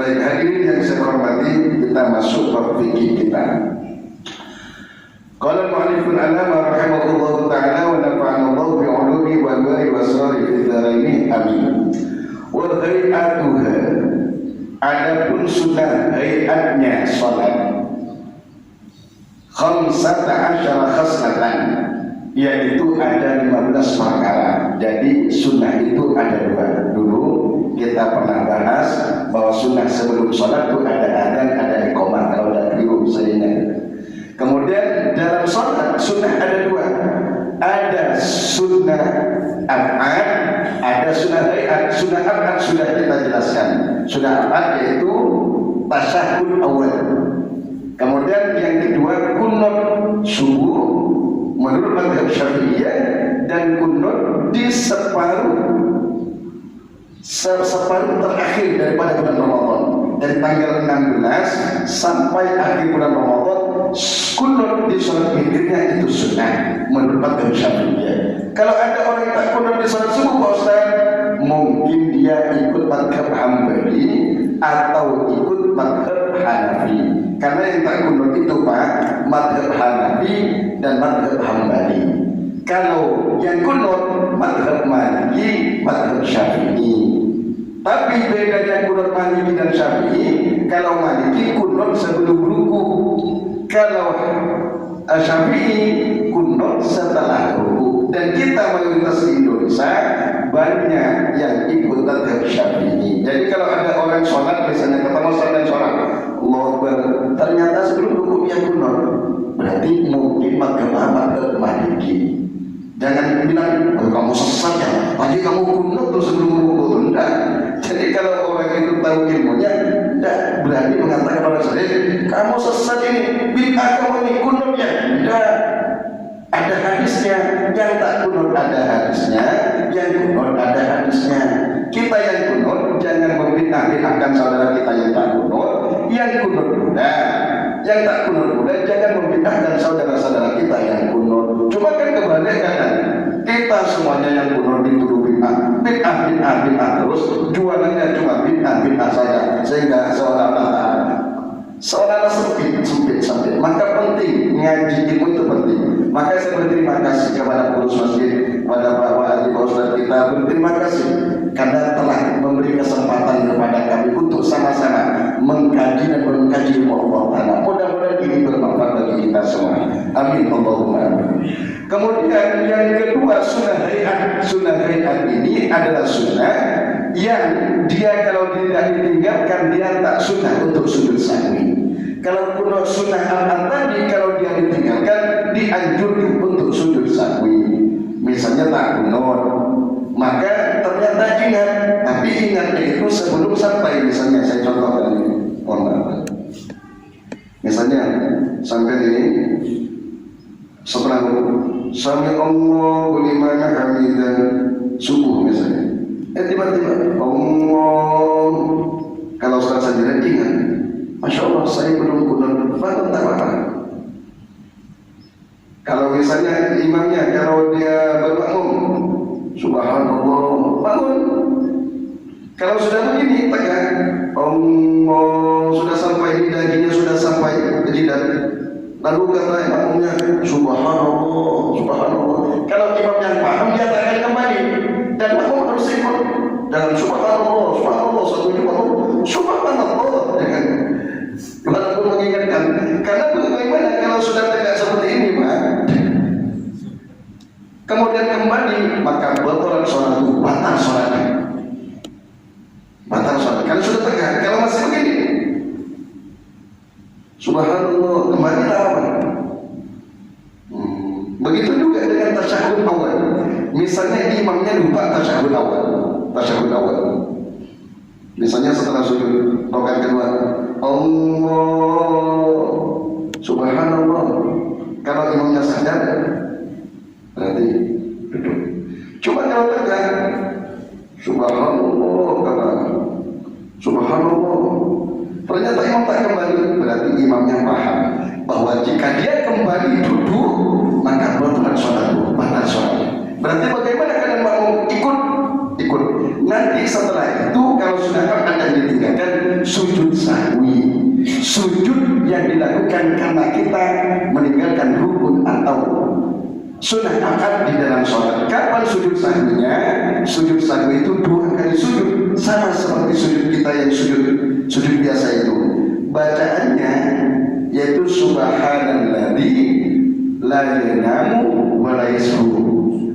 Baik hadirin yang saya hormati, kita masuk ke fikih kita. Qala al-mu'allifun alama rahimahullah ta'ala wa nafa'ana Allah bi'ulumi wa bari wa asrari fi dharaini amin. Wa hay'atuha, adapun sunnah hay'atnya salat khamsata asyara khaslatan, yaitu ada 15 perkara. Jadi sunnah itu ada dua. Dulu kita pernah bahas bahwa sunnah sebelum sholat itu ada adzan, ada iqamah. Kalau ada keliru saya ingat. Kemudian dalam sholat sunnah ada dua. Ada sunnah ab'ad, ada sunnah hay'at. Sunnah ab'ad sudah kita jelaskan. Sunnah ab'ad yaitu tasyahhud awal. Kemudian yang kedua kunut subuh menurut mazhab Syafi'iyah, dan kunut di separuh terakhir daripada bulan Ramadan, dari tanggal 16 sampai akhir bulan Ramadan. Kunut di sholat witirnya itu sunnah menurut mazhab Syafi'iyah. Kalau ada orang yang tak kunut di sholat subuh, Pak Ustaz, mungkin dia ikut mazhab Hambali atau ikut mazhab Hanafi. Karena yang tak kunut itu Pak, mazhab Hanafi dan mazhab Hambali. Kalau yang kunut mazhab Maliki, mazhab Syafi'i. Tapi bedanya kunut Maliki dan Syafi'i, kalau Maliki kunut sebelum ruku, kalau Syafi'i kunut setelah ruku. Dan kita mayoritas di Indonesia banyak yang ikut mazhab Syafi'i. Jadi kalau ada orang sholat, misalnya ketemu sholat sholat, Allah Akbar, ternyata sebelum ruku dia kunut, berarti mungkin mazhab Maliki. Jangan bilang, oh, kamu sesat ya, tadi kamu kunut terus sebelum ruku. Enggak. Jadi kalau orang itu tahu ilmunya, enggak berani mengatakan pada saya, kamu sesat ini, bid'ah kamu ini kunutnya. Enggak. Ada hadisnya. Yang tak kunut ada hadisnya, yang kunut ada hadisnya. Kita yang kunut jangan membid'ah-bid'ahkan saudara kita yang tak kunut. Yang kunut muda, yang tak kunut muda jangan membid'ahkan saudara-saudara kita yang kunut. Cuma kan kebalikan, kita semuanya yang kunut dituduh bid'ah terus, jualannya cuma bid'ah saja, sehingga seolah-olah sempit. Maka penting ngaji ilmu itu penting. Maka saya berterima kasih kepada pengurus masjid, kepada Pak Wali, Pak Ustaz kita, berterima kasih karena telah memberi kesempatan kepada kami untuk sama-sama mengkaji dan mengkaji ilmu Allah Ta'ala. Mudah-mudahan ini bermanfaat bagi kita semua. Amin Allahumma amin. Kemudian yang kedua, sunnah hay'at. Sunnah hay'at ini adalah sunnah yang dia kalau tidak ditinggalkan dia tak sunnah untuk sujud sahwi. Kalau kunut sunnah al tadi, kalau dia ditinggalkan dianjurkan untuk sujud sahwi. Misalnya tak kunut, maka ternyata ingat, tapi ingatnya itu sebelum sampai. Misalnya saya contohkan ini, misalnya sampai ini setelah sami Allahu liman hamidah subuh misalnya, tiba-tiba Allah, kalau setelah sendirian ingat, Masya Allah saya belum kunut, bangun tak apa-apa. Kalau misalnya imamnya, kalau dia bermakmum, subhanallah, bangun. Kalau sudah begini tegak, Allah, sudah sampai dahinya, sudah sampai ke jidat, lalu kata imamnya, subhanallah. Kalau imam yang paham dia tak akan kembali, dan makmum harus ikut dalam subhanallah satu imam, subhanallah. Gimana pun mengingatkan, karena bagaimana kalau sudah tegak seperti ini Pak, kemudian kembali, maka batalan sholat itu, batal sholatnya, karena sudah tegak. Kalau masih begini, subhanallah, kembali tak apa. Begitu juga dengan tasyahud awal. Misalnya imamnya lupa tasyahud awal. Misalnya setelah sujud rakaat kedua, Allah, subhanallah. Kalau imamnya sadar, berarti duduk. Cuma kalau tegak, subhanallah, kata subhanallah. Ternyata imam tak kembali, berarti imamnya paham bahwa jika dia kembali duduk, maka batal sholat. Berarti bagaimana kalian mau ikut? Nanti setelah itu kalau sudah akan ditinggalkan sujud bukan karena kita meninggalkan rukun atau sunnah akad di dalam sholat. Kapan sujud sahwinya? Sujud sahwi itu 2 kali sujud, sama seperti sujud kita yang sujud biasa itu. Bacaannya yaitu subhanalladzi la yanamu wa la yashu,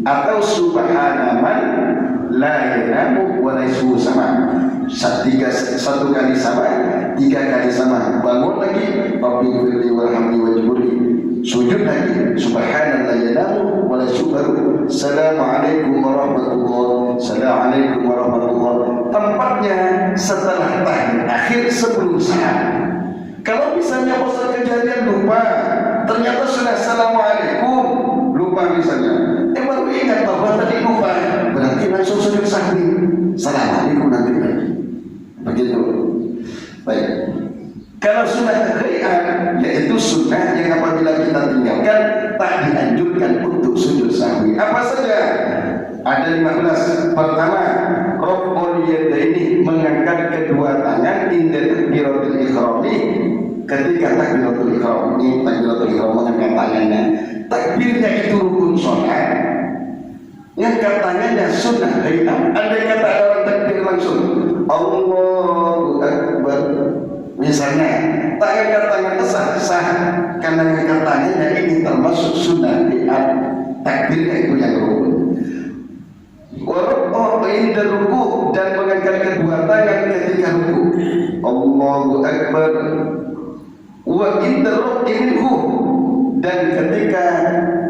atau subhanaman la yanamu wa la yashu, sama. Satu kali sama, 3 kali sama. Bangun lagi, rabbi firli warhamni wajburni. Sujud lagi, subhanallah yanamu wa la yashu, baru assalamualaikum warahmatullahi, assalamualaikum warahmatullahi. Tempatnya setelah tahiyat akhir sebelum salam. Kalau misalnya Ustaz kejadian lupa, ternyata sudah assalamualaikum, lupa misalnya, baru ingat bahwa tadi lupa, berarti langsung sujud sahwi, assalamualaikum nanti lagi. Begitu. Baik. Kalau sunnah ghaibah, yaitu sunnah yang apabila kita tinggalkan tak dianjurkan untuk sujud sahwi. Apa saja? Ada 15. Pertama, raf'ul yadaini, mengangkat kedua tangan inda takbiratul ihrami, ketika takbiratul ihram. Ini takbiratul ihram, mengangkat tangannya. Takbirnya itu rukun sholat, ngangkat tangannya sunnah ghaibah. Andai kata ada orang takbir langsung Allahu Akbar misalnya, tak ngangkat tangan sah, karena ngangkat tangannya ini termasuk sunnah ghaibah. Takbirnya itu yang rukun. Waruk'u inda ruku', dan mengangkat kedua tangan ketika ruku'. Allahu Akbar. Wa inda ruku' minhu, dan ketika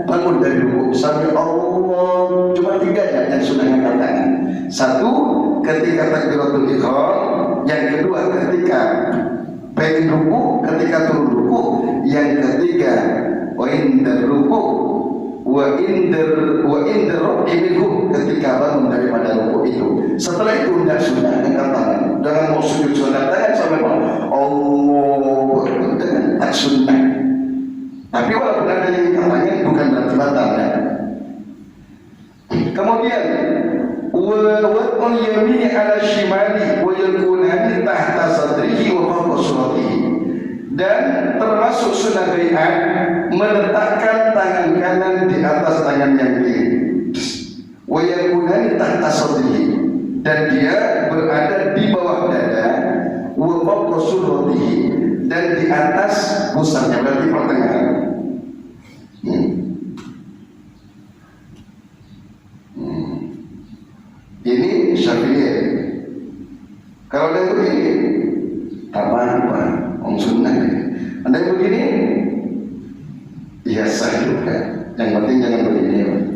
bangun dari ruku'. Sampai Allah, cuma 3 aja yang sudah ngangkat tangan. 1 ketika takbiratul ihram, yang kedua ketika pengen ruku', ketika turun ruku', yang ketiga wa inda ruku' wa indar minhu, ketika bangun daripada rukuk itu. Setelah itu tidak sunnah angkat tangan. Jangan mau sujud sunat tangan sampai Allah, tak sunnah. Tapi walaupun ada yang angkat tangan bukan berarti batal ya. Kemudian wa yamini ala shimali wa yakunani tahta sadrihi wa fawqa suratihi, dan termasuk sunnah ghaibah meletakkan tangan kanan di atas tangan yang kiri. Wa yakunani tahta sadrihi, dan dia berada di bawah dada. Wa fawqa suratihi, dan di atas pusatnya, berarti pertengahan. Ini Syafi'iyah. Kalau ada yang begini, apa-apa, om sunnah. Ada yang begini, ya sah juga. Yang penting jangan begini.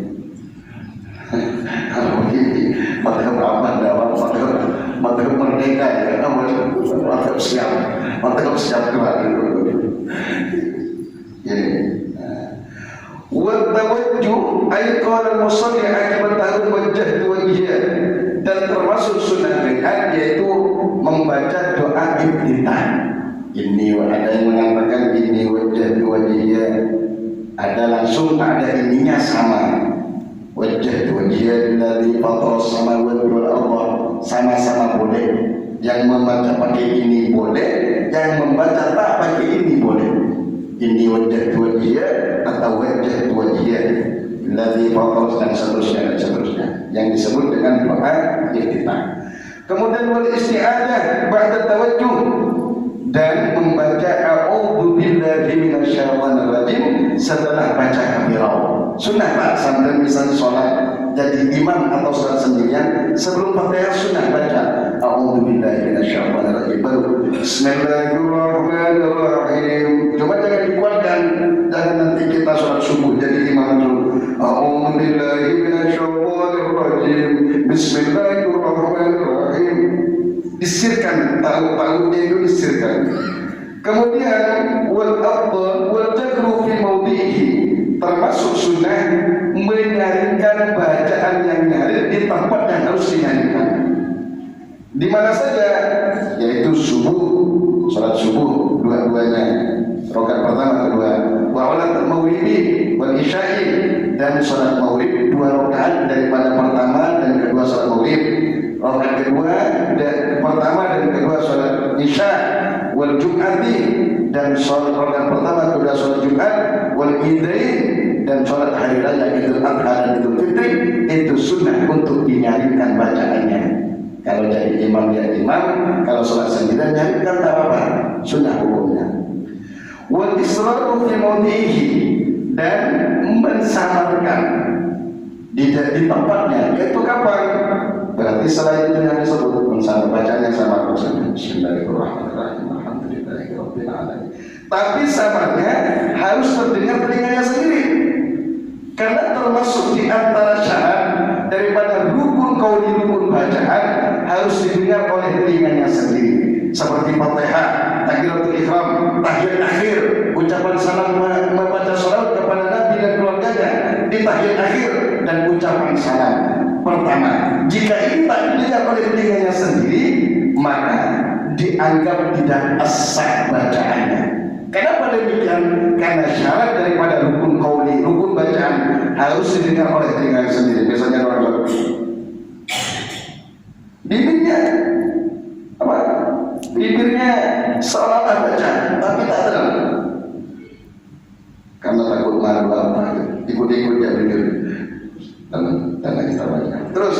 Kalau begini, mata berapa dalam, mata merdeka ya, mata siap keluar. Ini. Watawajjuh ay qala al-musalli akibat tahun wajjah wajhiyah, dan termasuk sunnah bid'ah yaitu membaca doa iftitah. Ini ada yang mengatakan ini wajjah wajhiyah, ada langsung ada ininya sama. Wajjah wajhiyah alladzi fatara samawati wal ardh, sama-sama boleh. Yang membaca pakai ini boleh, yang membaca tak pakai ini boleh. Ini wajah wajhiyah atau wajah wajhiyah alladzi fatara, dan seterusnya yang disebut dengan doa iftitah. Kemudian wal isti'adzah ba'da tawajjuh, dan membaca a'udzu billahi minasyaitonir rajim setelah baca kabirah. Sunnah Pak, sampai misalnya sholat jadi imam atau sholat sendirian, sebelum Fatihah sunnah baca a'udzu billahi minasyaitonir rajim, baru bismillahirrahmanirrahim. Cuma jangan dikuatkan, jangan nanti kita sholat subuh jadi imam dulu. A'udzu billahi minasyaitonir rajim, bismillahirrahmanirrahim. Disirkan, tahu-tahunya itu disirkan. Kemudian wal afdal wal jahru fi mawdihi, termasuk sunnah menyaringkan bacaan yang nyaring di tempat yang harus dinyaringkan. Di mana saja, yaitu subuh, salat subuh dua-duanya, rakaat pertama kedua, wa salat maghribi wal isya'i, dan salat maghrib 2 rakaat daripada pertama dan kedua salat maghrib. Rakaat kedua dan pertama dan kedua salat isya, wal jum'ati, dan sholat rakaat pertama kedua sholat Jumat, wal idain dan sholat hari raya Idul Adha dan Idul Fitri, itu sunnah untuk dinyanyikan bacaannya. Kalau jadi imam ya imam, kalau sholat sendirian nyanyikan tak apa-apa, sunnah hukumnya. Wal israru fi mawdihi, dan mensamarkan di tempatnya, yaitu kapan? Berarti selain itu yang disebut mensamar, bacanya sama maksudnya Bismillahirrahmanirrahim, alhamdulillahirabbil alamin. Tapi samarnya harus terdengar telinganya sendiri, karena termasuk di antara syarat daripada rukun qauli, rukun bacaan harus didengar oleh telinganya sendiri. Seperti Fatihah, takbiratul ihram, tahiyat akhir, ucapan salam membaca salawat kepada Nabi dan keluarganya di tahiyat akhir, dan ucapan salam pertama. Jika ini tak didengar oleh telinganya sendiri, maka dianggap tidak sah bacaannya. Kenapa demikian? Karena syarat daripada rukun qauli, rukun bacaan harus didengar oleh telinganya sendiri. Biasanya orang bibirnya seolah-olah baca, tapi tak tenang, karena takut malu apa, ikut-ikut ya bibir dan kita baca. Terus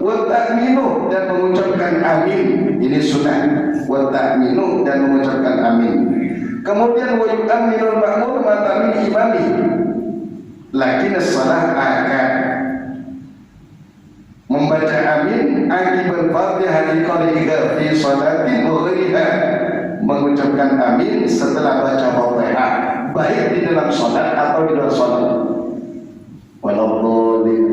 wa ta'minu, dan mengucapkan amin, ini sunnah. Wa ta'minu, dan mengucapkan amin. Kemudian wa yu'minul ma'mum ma ta'min imami, lakin as-salah akan membaca amin akibat Fatihah di qaliha fi salatin wa ghairiha, mengucapkan amin setelah baca Fatihah baik di dalam salat atau di luar salat. Walau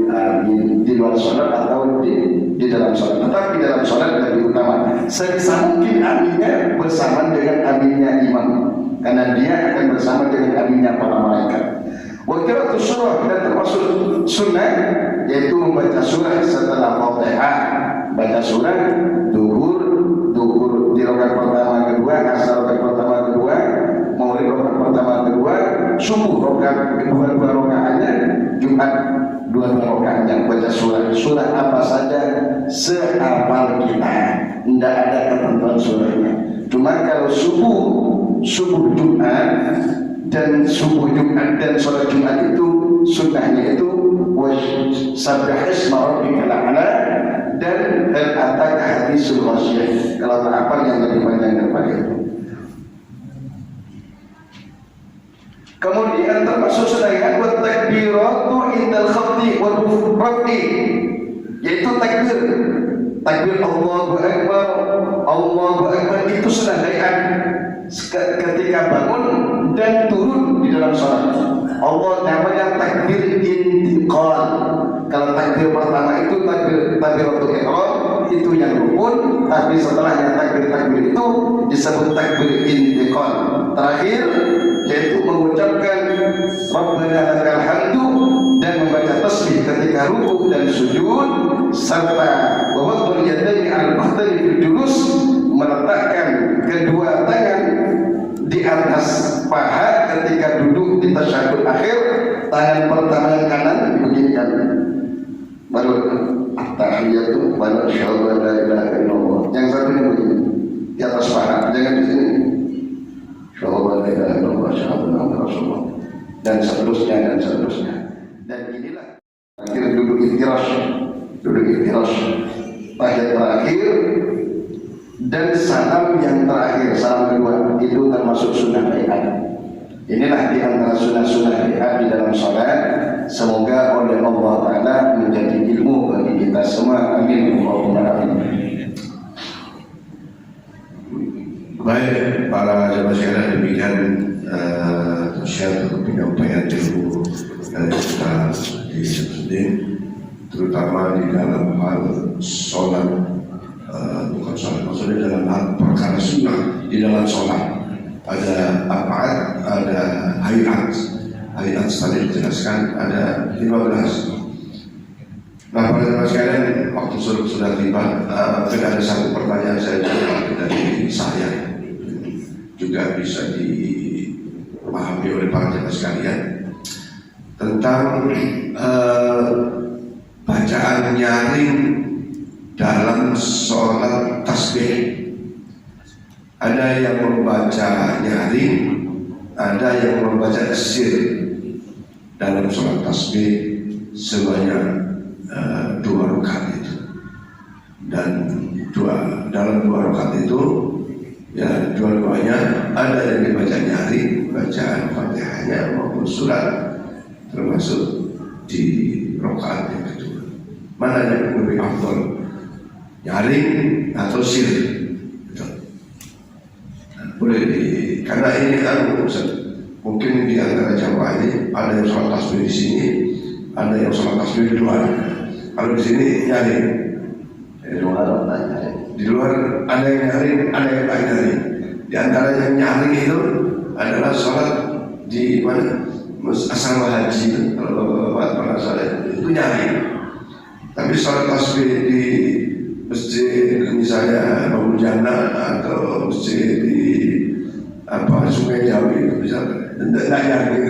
amin di luar salat atau di dalam salat, tetapi di dalam salat lebih utama. Sebisa mungkin aminnya bersama dengan aminnya imam, karena dia akan bersama dengan aminnya para malaikat. Wa qira'atu surah, dan termasuk sunnah yaitu membaca surah setelah Fatihah. Baca surah duhur di rakaat pertama kedua, asar rakaat pertama kedua, maghrib rakaat pertama kedua, subuh rakaat kedua rakaatnya, Jumat dua rakaatnya. Baca surah apa saja sehafal kita, tidak ada ketentuan surahnya. Cuma kalau subuh Jumat dan sholat Jumat itu sunnahnya itu wasabbih isma rabbikal a'la dan hal ataka hadisul ghasyiyah. Kalau tak apa yang lebih panjang daripada itu. Kemudian termasuk sunnah wa takbiratu indal khafdi wal raf'i, yaitu takbir Allahu Akbar itu sunnah hayat ketika bangun dan turun di dalam sholat. Allah namanya takbir intiqal. Kalau takbir pertama itu takbiratul ihram, itu yang rukun, tapi setelahnya takbir itu disebut takbir intiqal. Terakhir yaitu mengucapkan Rabbana lakal hamdu dan membaca tasbih ketika rukuk dan sujud, serta wawadul yadaini al-bakhtari fil julus, meletakkan kedua tangan di atas paha ketika duduk di tasyahud akhir. Tangan pertama yang kanan beginikan, baru at-tahiyatu wa asyhadu an la ilaha illallah. Yang satunya begini di atas paha, jangan di sini. Asyhadu an la ilaha illallah, asyhadu anna rasulullah, dan seterusnya. Dan inilah akhir duduk iftirash, tahiyat terakhir dan salam yang terakhir, salam kedua, itu termasuk sunnah hayat. Inilah di antara sunnah-sunnah hayat di dalam salat. Semoga oleh Allah Ta'ala menjadi ilmu bagi kita semua. Amin. Allahumma amin. Baik, para jemaah sekalian, demikian share penyampaian ilmu dari kita di Syamsuddin, terutama di dalam hal sholat, bukan sholat, maksudnya dalam hal perkara sunnah di dalam sholat. Ada apaat, ada hayat tadi dijelaskan, ada 15. Nah, para jemaah sekalian, waktu sudah tiba. Ada satu pertanyaan saya dari saya, juga bisa dipahami oleh para jemaah sekalian, tentang bacaan nyaring dalam sholat tasbih. Ada yang membaca nyaring, ada yang membaca sir dalam sholat tasbih sebanyak 2 rakaat itu. Dan dalam 2 rakaat itu ya dua-duanya ada yang dibaca nyaring, bacaan Fatihahnya maupun surat, termasuk di rakaat yang kedua. Mana yang lebih afdal, nyaring atau sir? Boleh karena ini mungkin di antara jamaah ini ada yang sholat tasbih di sini, ada yang sholat tasbih di luar. Kalau di sini nyaring, di luar ada yang nyaring, ada yang tak nyaring. Di antara yang nyaring itu adalah sholat di mana asrama haji, kalau bapak salah itu nyaring. Tapi sholat tasbih di masjid misalnya Bangun Jannah atau masjid di Sungai Jawi itu bisa tidak yakin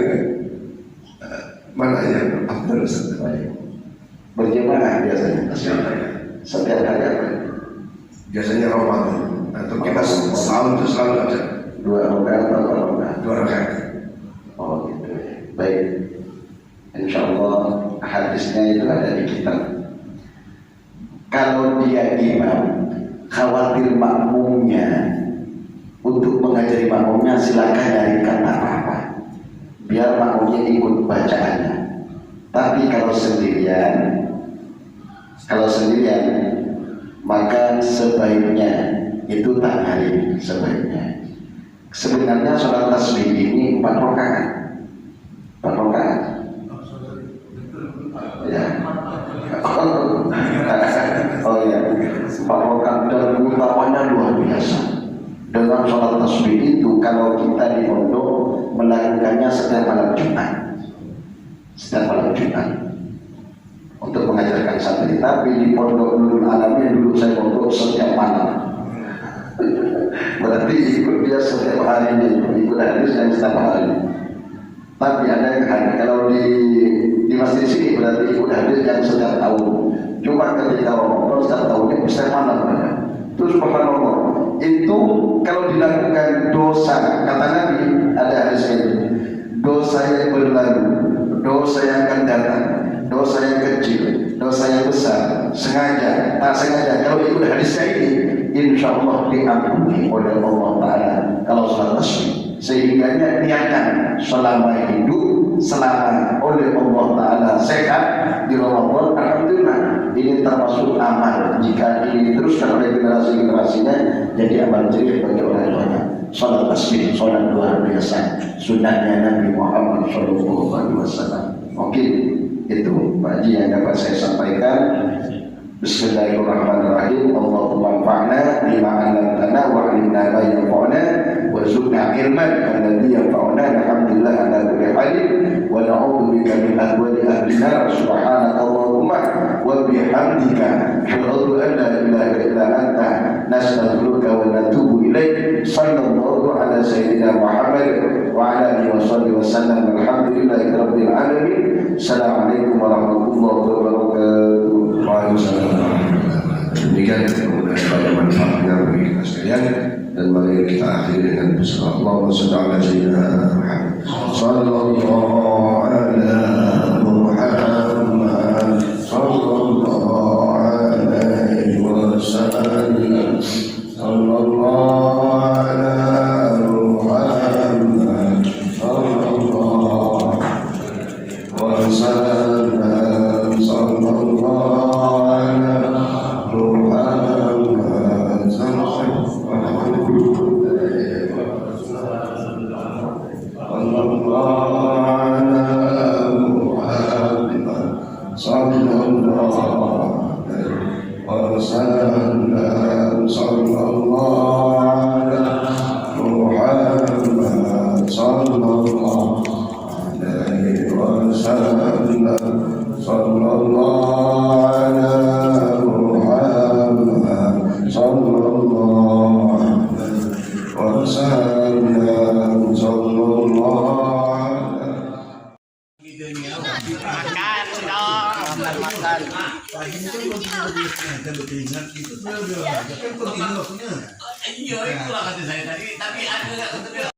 mana yang afdal sebenarnya. Berjamaah biasanya setiap hari apa? Biasanya Ramadan atau kita setahun itu selalu ada 2 rakaat atau 2 rakaat. Oh gitu. Baik. Insya Allah hadisnya itu ada di kitab. Kalau dia imam, khawatir makmumnya, untuk mengajari makmumnya silakan nyarikan apa-apa, biar makmumnya ikut bacaannya. Tapi kalau sendirian maka sebaiknya itu tak nyari. Sebenarnya sholat tasbih ini 4 rakaat. 4 rakaat. Ya. Oh ya, 4 rakaat dan utamanya luar biasa. Dengan sholat tasbih itu kalau kita di pondok melakukannya setiap malam Jumat untuk mengajarkan santri. Tapi di pondok Nurul Alamin dulu saya pondok setiap malam. Berarti ikut dia setiap hari ini, ikut hadis yang setiap hari. Tapi ada yang hari kalau di masjid sini berarti ikut hadis yang setiap tahun. Cuma ketika Ramadan setiap tahunnya bisa malam. Terus subhanallah, itu kalau dilakukan dosa, kata Nabi ada hadis ini, dosa yang berlalu, dosa yang akan datang, dosa yang kecil, dosa yang besar, sengaja, tak sengaja, kalau ikut hadisnya ini, insya Allah diampuni oleh Allah Ta'ala kalau sholat tasbih. Sehingga niatkan selama hidup, selama oleh Allah Ta'ala sehat di Ramadan, alhamdulillah ini termasuk amal. Jika ini diteruskan oleh generasi-generasinya, jadi amal jariah bagi orang tuanya. Sholat tasbih, sholat luar biasa, sunnahnya Nabi Muhammad SAW. Mungkin itu Pak Haji yang dapat saya sampaikan. Bismillahirrahmanirrahim. Allahumma anfa'na bima 'allamtana wa 'allimna ma yanfa'una warzuqna ilman alladhi yanfa'una. Alhamdulillah ala kulli halin wa na'udzu bika min ahwali ahli nar. Subhanaka Allahumma wa bihamdika asyhadu an la ilaha illa anta nastaghfiruka wa natubu ilaik. Sallallahu ala sayyidina Muhammad wa ala alihi wa sallam. Alhamdulillahi rabbil alamin. Assalamualaikum warahmatullahi wabarakatuh. Demikian mudah-mudahan banyak manfaatnya bagi kita sekalian, dan mari kita akhiri dengan berdoa. Allahumma shalli ala sayyidina Muhammad sallallahu ala Muhammad sallallahu alaihi wasallam sallallahu ala Muhammad sallallahu wasallam sallallahu Idenya Makan dong. Makan. Iya, itulah kata saya tadi. Tapi ada nggak ketemu?